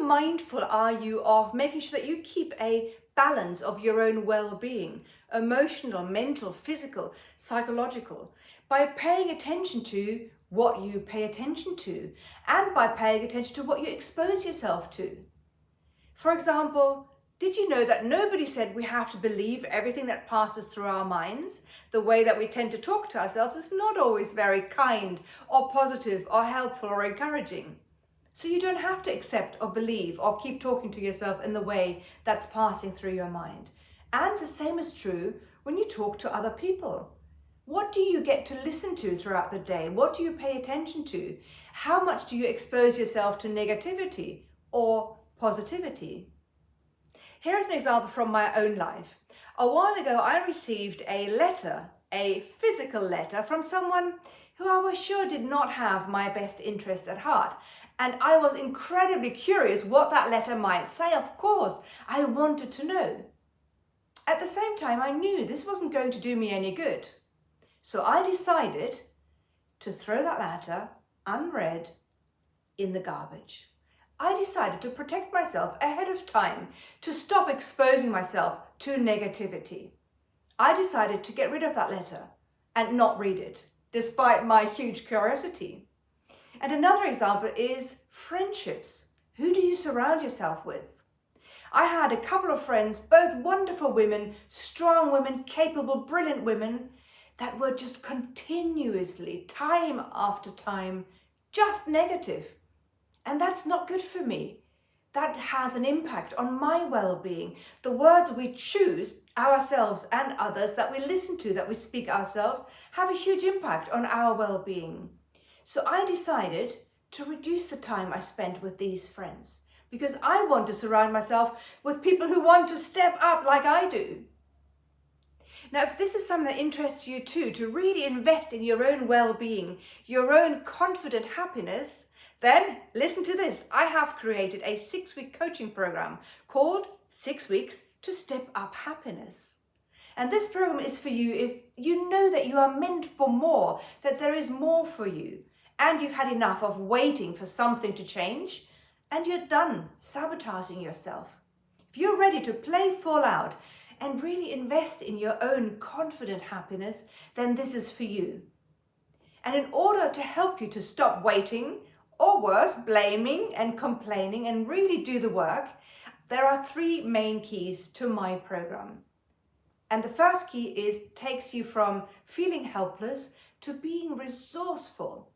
mindful are you of making sure that you keep a balance of your own well-being, emotional, mental, physical, psychological, by paying attention to what you pay attention to and by paying attention to what you expose yourself to? For example, did you know that nobody said we have to believe everything that passes through our minds? The way that we tend to talk to ourselves is not always very kind or positive or helpful or encouraging. So you don't have to accept or believe or keep talking to yourself in the way that's passing through your mind. And the same is true when you talk to other people. What do you get to listen to throughout the day? What do you pay attention to? How much do you expose yourself to negativity or positivity? Here's an example from my own life. A while ago, I received a letter, a physical letter from someone who I was sure did not have my best interests at heart. And I was incredibly curious what that letter might say. Of course, I wanted to know. At the same time, I knew this wasn't going to do me any good. So I decided to throw that letter unread in the garbage. I decided to protect myself ahead of time, to stop exposing myself to negativity. I decided to get rid of that letter and not read it, despite my huge curiosity. And another example is friendships. Who do you surround yourself with? I had a couple of friends, both wonderful women, strong women, capable, brilliant women, that were just continuously, time after time, just negative. And that's not good for me. That has an impact on my well-being. The words we choose, ourselves and others, that we listen to, that we speak ourselves, have a huge impact on our well-being. So I decided to reduce the time I spent with these friends because I want to surround myself with people who want to step up like I do. Now, if this is something that interests you too, to really invest in your own well-being, your own confident happiness, then listen to this. I have created a 6-week coaching program called 6 Weeks to Step Up Happiness. And this program is for you if you know that you are meant for more, that there is more for you, and you've had enough of waiting for something to change, and you're done sabotaging yourself. If you're ready to play full out and really invest in your own confident happiness, then this is for you. And in order to help you to stop waiting, or worse, blaming and complaining, and really do the work, there are 3 main keys to my program. And the first key takes you from feeling helpless to being resourceful.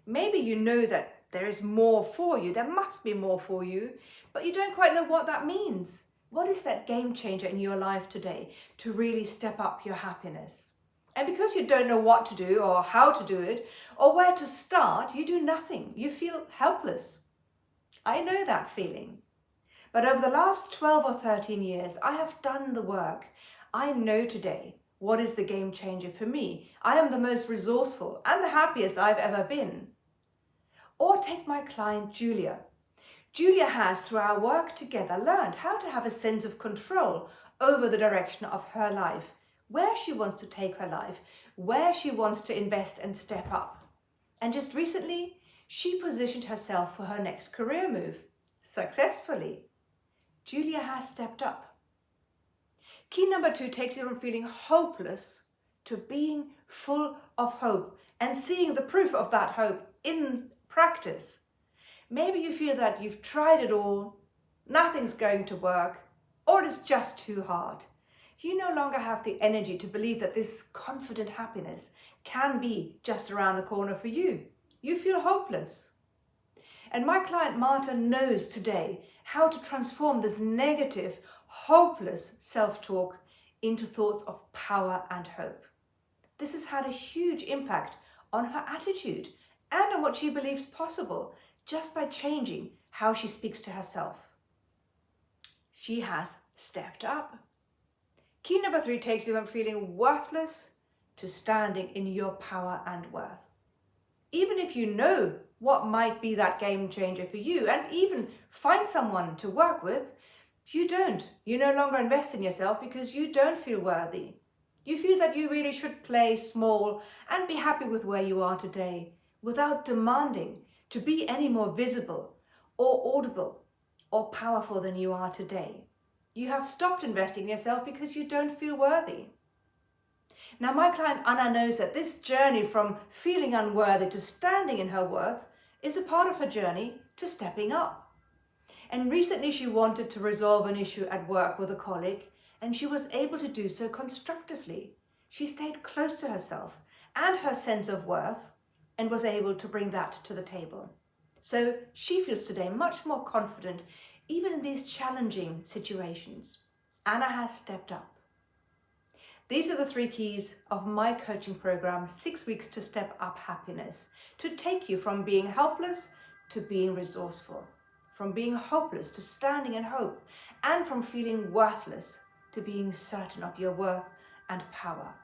Maybe you know that there is more for you, there must be more for you, but you don't quite know what that means. What is that game changer in your life today to really step up your happiness? And because you don't know what to do or how to do it or where to start, you do nothing. You feel helpless. I know that feeling. But over the last 12 or 13 years, I have done the work. I know today what is the game changer for me. I am the most resourceful and the happiest I've ever been. Or take my client, Julia. Julia has, through our work together, learned how to have a sense of control over the direction of her life, where she wants to take her life, where she wants to invest and step up. And just recently, she positioned herself for her next career move, successfully. Julia has stepped up. Key number 2 takes you from feeling hopeless to being full of hope and seeing the proof of that hope in practice. Maybe you feel that you've tried it all, nothing's going to work, or it's just too hard. You no longer have the energy to believe that this confident happiness can be just around the corner for you. You feel hopeless. And my client Marta knows today how to transform this negative, hopeless self-talk into thoughts of power and hope. This has had a huge impact on her attitude and on what she believes possible just by changing how she speaks to herself. She has stepped up. Key number 3 takes you from feeling worthless to standing in your power and worth. Even if you know what might be that game changer for you and even find someone to work with, you don't. You no longer invest in yourself because you don't feel worthy. You feel that you really should play small and be happy with where you are today without demanding to be any more visible or audible or powerful than you are today. You have stopped investing in yourself because you don't feel worthy. Now, my client Anna knows that this journey from feeling unworthy to standing in her worth is a part of her journey to stepping up. And recently she wanted to resolve an issue at work with a colleague, and she was able to do so constructively. She stayed close to herself and her sense of worth and was able to bring that to the table. So she feels today much more confident, even in these challenging situations. Anna has stepped up. These are the 3 keys of my coaching program, 6 weeks to step up happiness, to take you from being helpless to being resourceful, from being hopeless to standing in hope, and from feeling worthless to being certain of your worth and power.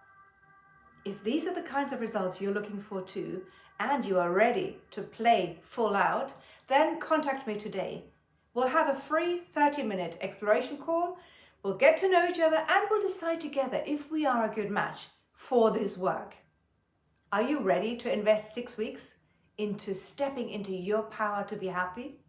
If these are the kinds of results you're looking for too, and you are ready to play full out, then contact me today. We'll have a free 30-minute exploration call. We'll get to know each other and we'll decide together if we are a good match for this work. Are you ready to invest 6 weeks into stepping into your power to be happy?